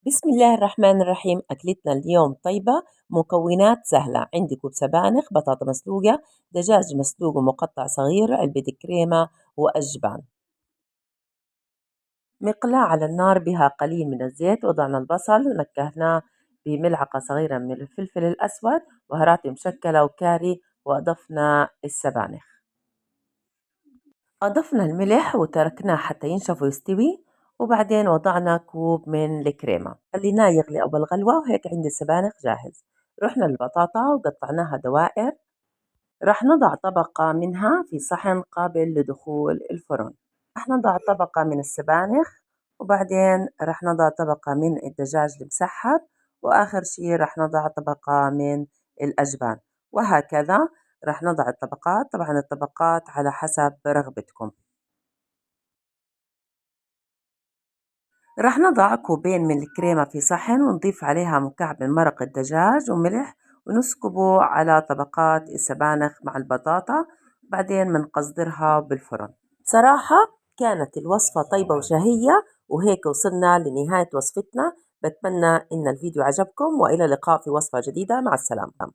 بسم الله الرحمن الرحيم. أكلتنا اليوم طيبة، مكونات سهلة. عندي كوب سبانخ، بطاطا مسلوقة، دجاج مسلوق ومقطع صغير، علبة كريمة وأجبان. مقلاة على النار بها قليل من الزيت، وضعنا البصل ونكهناه بملعقة صغيرة من الفلفل الأسود، بهارات مشكلة وكاري، وأضفنا السبانخ. أضفنا الملح وتركناه حتى ينشف ويستوي، وبعدين وضعنا كوب من الكريمة، خليناه يغلي أول غلوة، وهيك عندي السبانخ جاهز. رحنا للبطاطا وقطعناها دوائر، راح نضع طبقة منها في صحن قابل لدخول الفرن. راح نضع طبقة من السبانخ، وبعدين راح نضع طبقة من الدجاج المسحب، وآخر شي راح نضع طبقة من الأجبان، وهكذا راح نضع الطبقات. طبعا الطبقات على حسب رغبتكم. راح نضع كوبين من الكريمة في صحن، ونضيف عليها مكعب من مرق الدجاج وملح، ونسكبه على طبقات السبانخ مع البطاطا، بعدين منقصدرها بالفرن. صراحة كانت الوصفة طيبة وشهية، وهيك وصلنا لنهاية وصفتنا. بتمنى إن الفيديو عجبكم، وإلى اللقاء في وصفة جديدة. مع السلامة.